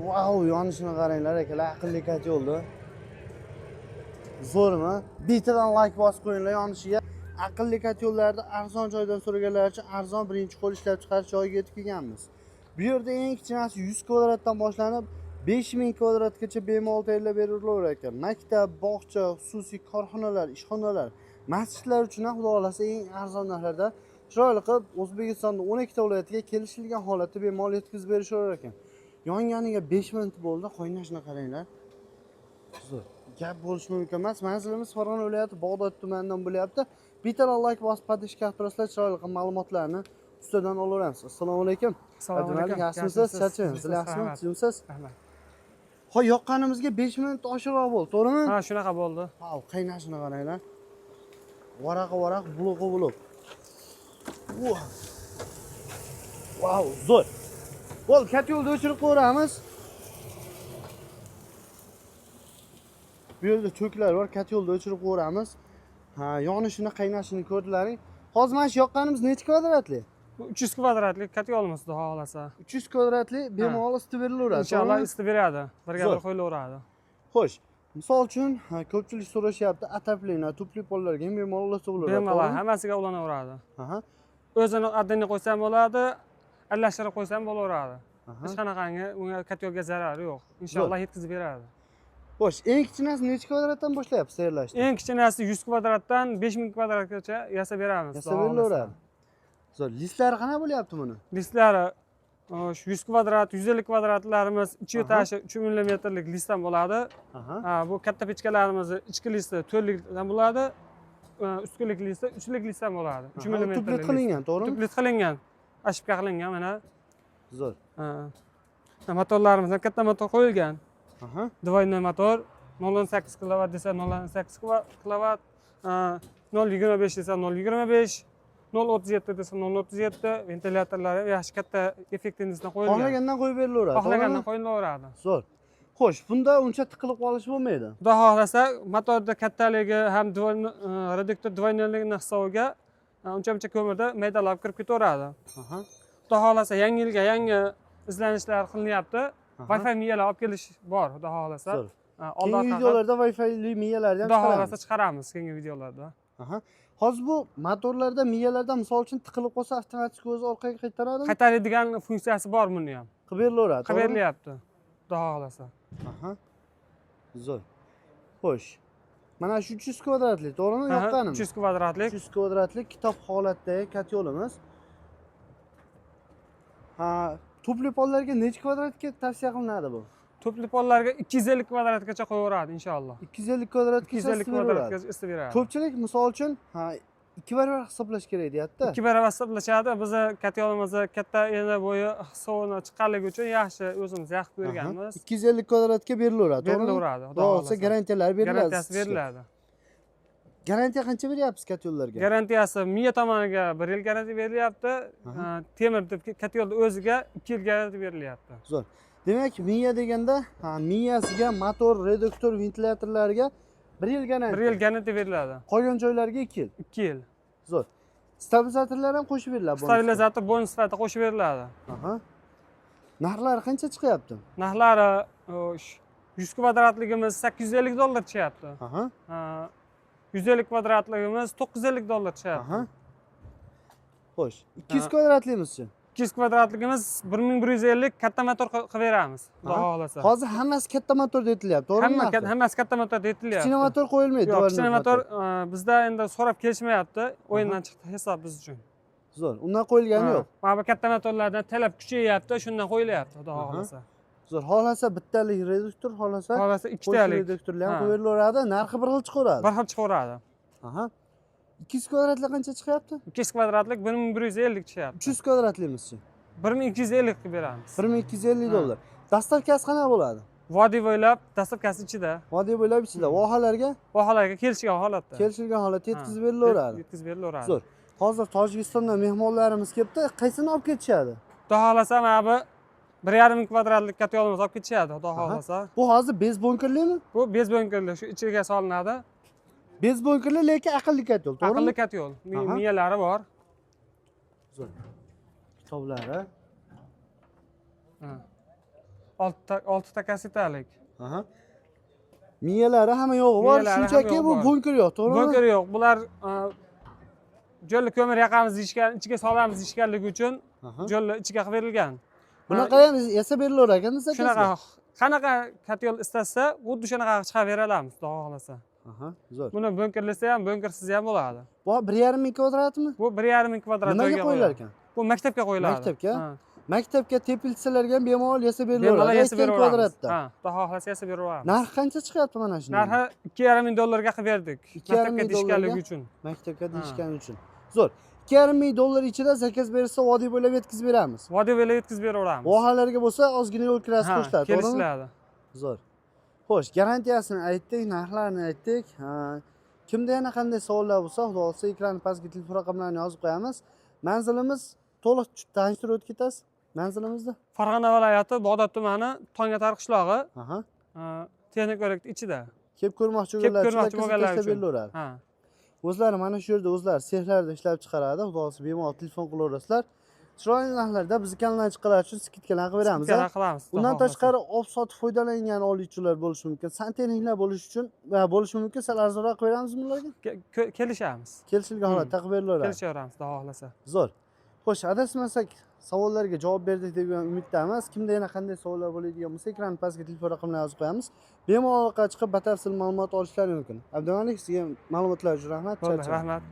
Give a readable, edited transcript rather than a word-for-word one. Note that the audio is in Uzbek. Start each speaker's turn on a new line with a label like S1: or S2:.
S1: Wow, yonishini qaranglar akalar, aqlli kotyoldi. Zo'rmi? Bittadan like bosib qo'yinglar yonishiga. Aqlli kotyollarda arzon joydan so'raganlar uchun arzon birinchi qo'l ishlab chiqarish joyiga yetib kelganmiz. Bu yerda eng kichkinasi 100 kvadratdan boshlanib 5000 kvadratgacha bemalol tayyorlab berilaverar ekan. Maktab, bog'cha, xususiy korxonalar, ishxonalar, masjidlar uchun ham xudo xolasa eng arzon narxlarda chiroyli qilib O'zbekistonda 12 ta viloyatga kelishilgan holatda bemalol yetkazib berishaverar ekan. Yonganiga 5 minut bo'ldi, qo'ynashni qaranglar. Gap bo'lishi mumkin emas. Manzilimiz Farg'ona viloyati Bog'dod tumanidan bo'lyapti. Bittadan like bosib podishka turasizlar, chiroyli qilib ma'lumotlarni ustidan olaveramiz. Assalomu alaykum.
S2: Assalomu alaykum.
S1: Yaxshimisiz? Charchamaysiz? Yaxshimi? Sizmisiz?
S2: Rahmat.
S1: Xo'p, yoqqanimizga 5 minut oshiqroq bo'ldi, to'g'rimi?
S2: Ha, shunaqa bo'ldi.
S1: Ha, qaynashini qaranglar. Varaq, buloq. Wow, zo'r. Bo'ldi, kotyolni o'chirib qo'yamiz. Bu yerda cho'klar bor, kotyolni o'chirib qo'yamiz. Ha, yonishini, qaynashini ko'rdilaring. Hozir mana shu yoqqanimiz necha kvadratli?
S2: 300 kvadratlik kotyolimiz, xudo xolasa.
S1: 300 kvadratli bemalol isitib berilaveradi.
S2: Inshaalloh isitib beradi. Birga bir qo'yilaveradi.
S1: Xo'sh, misol uchun ko'pchilik so'rashyapti, ataplina, tupli pollarga ham bemalol isitib bo'laveradi.
S2: Bemalol hammasiga ulanaveradi.
S1: Aha.
S2: O'zini addini qo'ysam bo'ladi, aralashtirib qo'ysam bo'laveradi. Hech qanaqangi unga kotyolga zarari yo'q. Inshaalloh yetkazib beradi.
S1: Xo'sh, eng kichkinasi necha kvadratdan boshlayapsiz tayyorlashni?
S2: Eng kichkinasi 100 kvadratdan 5000 kvadratgacha yasab beramiz.
S1: Yasab berilaveradi. Zo'r, listlari qanaqa bo'lyapti buni?
S2: Listlari 100 kvadrat, 150 kvadratlarimiz ichi tashi 3 mm listdan bo'ladi. Bu katta pechkalarimiz ichki listi 4 likdan bo'ladi. Ustki listi 3 listdan bo'ladi. 3 mm.
S1: Tuplit qilingan, to'g'rimi?
S2: Tuplit qilingan. Ashibga qilingan mana.
S1: Zo'r.
S2: Motorlarimizdan katta motor qo'yilgan. Двойной motor 0.8 kW desa 0.8 kW, 0.25 desa 0.25, 0.37 desa 0.37, ventilyatorlari yaxshi katta effektivnisidan qo'yilgan.
S1: Xohlagandan qo'yib berilaveradi.
S2: Xohlagandan qo'yilaveradi.
S1: Zo'r. Xo'sh, bunda uncha tiqilib qolish bo'lmaydi.
S2: Xudo xohlasa, motorda kattaligi ham reduktor двойнойligini hisobiga uncha ko'mirda maydalab kirib ketaveradi. Xudo xohlasa, yangi yilga yangi izlanishlar qilinyapti. Wi-Fi miyalar olib kelish bor, xudo xohlasa.
S1: Keyingi videolarda Wi-Fi'li miyalarni ham
S2: xudo xohlasa chiqaramiz keyingi videolarda.
S1: Hozir bu motorlarda miyalarda misol uchun tiqilib qolsa avtomatik o'zi orqaga qaytaradimi?
S2: Qaytaradigan funksiyasi bor buni ham.
S1: Qilib berilaveradi.
S2: Qilib berilyapti. Xudo xohlasa.
S1: Zo'r. Xo'sh. Mana shu 300 kvadratlik, to'g'rimi? Yoqqanim.
S2: 300 kvadratlik.
S1: 300 kvadratlik kitob holatdagi kotyolimiz. Tupli pollarga necha kvadratga tavsiya qilinadi bu?
S2: Tupli pollarga 250 kvadratgacha qo'yaveradi inshaalloh.
S1: 250 kvadratgacha
S2: 250 kvadratgacha isitib beradi.
S1: Ko'pchilik misol uchun 2 barobar hisoblash kerak deyapti.
S2: 2 barobar hisoblashadi. Biz kotyolimizni katta eni bo'yi hisobini chiqqanligi uchun yaxshi o'zimiz yaxib ko'rganmiz.
S1: 250 kvadratga berilaveradi, to'g'rimi?
S2: Berilaveradi.
S1: Xudo xohlasa garantiyalar beriladi.
S2: Garantiyasi beriladi.
S1: Garantiya qancha beryapsiz kotyollarga?
S2: Garantiyasi miya tomoniga 1 yil garantiya berilyapti. Temir kotyolni o'ziga 2 yil garantiya berilyapti.
S1: Zo'r. Demak, miya deganda, miyasiga, motor, reduktor, ventilyatorlarga 1 yil garantiya.
S2: 1 yil garantiya beriladi.
S1: Qolgan joylarga 2 yil.
S2: 2 yil.
S1: Zo'r. Stabilizatorlar ham qo'shib beriladi.
S2: Stabilizator bonus sifatida qo'shib beriladi.
S1: Narxlari qancha chiqyapti?
S2: Narxlari 100 kvadratligimiz $850 tushyapti. 150 kvadratligimiz $950 tushyapti.
S1: Xo'sh, 200 kvadratligimizchi?
S2: 200 kvadratligimiz 1150 katta motor qilib beramiz, xudo xohlasa.
S1: Hozir hammasi katta motorda aytilyapti, to'g'rimi?
S2: Hammasi katta motorda aytilyapti.
S1: Kichkina motor qo'yilmaydi.
S2: Yo'q, kichkina motor bizda endi so'rab kelishmayapti, o'yindan chiqdi hisob biz uchun.
S1: Zo'r, undan qo'yilgani yo'q.
S2: Mana bu katta motorlardan talab kuchayyapti, shundan qo'yilyapti, xudo xohlasa.
S1: Zo'r, xohlasa bittalik reduktor, xohlasa
S2: ikkitalik
S1: reduktorlar ham qo'yib berilaveradi, narxi bir xil chiqaveradi.
S2: Bir xil chiqaveradi.
S1: 200 kvadratlik qancha chiqyapti?
S2: 200 kvadratlik 1150 tushyapti.
S1: 300 kvadratligimizchi?
S2: 1250 qilib beramiz.
S1: $1250. Dastavkasi qanaqa bo'ladi?
S2: Vodiy bo'ylab, dastavkasi ichida.
S1: Vodiy bo'ylab ichida. Vohalarga
S2: kelishgan holatda.
S1: Kelishilgan holatda yetkazib berilaveradi.
S2: Yetkazib berilaveradi.
S1: Zo'r. Hozir Tojikistondan mehmonlarimiz kelibdi. Qaysini olib ketishadi?
S2: Xudo xohlasa mana bu 1,5 kvadratlik kotyolimiz olib ketishadi, xudo xohlasa.
S1: Bu hozir bez bunkerlimi?
S2: Bu bez bunkerli, shu ichiga solinadi.
S1: Bez bunkerli, lekin aqlli kotyol, to'g'rimi?
S2: Aqlli kotyol. Miyalari bor.
S1: Zo'r. Kitoblari.
S2: oltita kasetalik.
S1: Aha. Miyalari hamma yo'g'i bor,
S2: Miyalari
S1: shunchaki
S2: hamma
S1: bu
S2: yo'g'i bor.
S1: bunker yo'q, to'g'rimi?
S2: Bunker yo'q. Bular jo'lni ko'mir yoqamiz deyishgan, ichiga solamiz deyishganligi uchun
S1: Aha.
S2: jo'lni ichiga qilib berilgan.
S1: Bunaqa ham yasab berilaverar ekan siz
S2: Shunaqa qanaqa katyol istasa, xuddi shunaqa chiqarib beramiz, xudo xohlasa.
S1: Aha, zo'r.
S2: Buni bunkerlasa ham, bunkersiz ham bo'ladi.
S1: Bu 1,5 ming kvadratmi?
S2: Bu 1,5 ming kvadrat
S1: Nimaga
S2: joyga
S1: qo'yilar
S2: qo'yiladi.
S1: ekan?
S2: Bu maktabga qo'yiladi.
S1: Maktabga?
S2: Ha.
S1: Maktabga tepilsalarga ham bemalol yasab
S2: Bemalol
S1: berilaveradi.
S2: yasab
S1: Aytgan
S2: beraveramiz.
S1: kvadratda.
S2: Ha, xudo xohlasa yasab beraveramiz.
S1: Narxi qancha chiqyapti mana shuni?
S2: Narxi 2,5 ming dollarga qilib berdik.
S1: 2,5 ming
S2: Maktabga deyishganligi
S1: dollarga?
S2: uchun.
S1: Maktabga deyishgani uchun. Zo'r. 2,5 ming dollar ichida zakaz bersa, vodiy bo'ylab yetkazib beramiz.
S2: Vodiy bo'ylab yetkazib beraveramiz.
S1: Vohalarga bo'lsa, ozgina yo'l kirasi
S2: Ha,
S1: qo'shiladi, to'g'rimi?
S2: kelishiladi.
S1: Zo'r. Xo'sh, garantiyasini aytdik, narxlarini aytdik. Kimda yana qanday savollar bo'lsa, xudo xolasa ekran pastga telefon raqamlarini yozib qo'yamiz. Manzilimiz to'liq tanishtirib o'tib ketasiz. Manzilimizni?
S2: Farg'ona viloyati Bog'dod tumani Tongatar qishlog'i
S1: Aha.
S2: texnik ko'rik ichida.
S1: Kelib ko'rmoqchi
S2: Kelib
S1: bo'lganlar
S2: ko'rmoqchi bo'lganlar uchun.
S1: berilaveradi.
S2: Ha.
S1: O'zlari mana shu yerda o'zlari sexlarda ishlab chiqaradi. Xudo xolasa bemalol telefon qilaverasizlar. Chiroyli narxlarda bizni kanaldan chiqqanlar uchun skidkalar qilib beramiz.
S2: Skidkalar qilamiz.
S1: Undan tashqari olib sotib foydalangan oluvchilar bo'lishi mumkin. Santexniklar bo'lishi uchun va bo'lishi mumkin. Sal arzonroq qilib beramizmi ularga?
S2: Kelishamiz.
S1: Kelishilgan holatda qilib berilaveradi.
S2: Kelishaveramiz, xudo xohlasa.
S1: Zo'r. Xo'sh, adashmasak savollarga javob berdik degan umiddamiz. Kimda yana qanday savollar bo'ladigan bo'lsa, ekran pastga telefon raqamlarini yozib qo'yamiz. Bemalol orqaga chiqib batafsil ma'lumot olishlari mumkin. Abdumalik, sizga ma'lumotlar uchun rahmat.
S2: Bo'ldi, rahmat.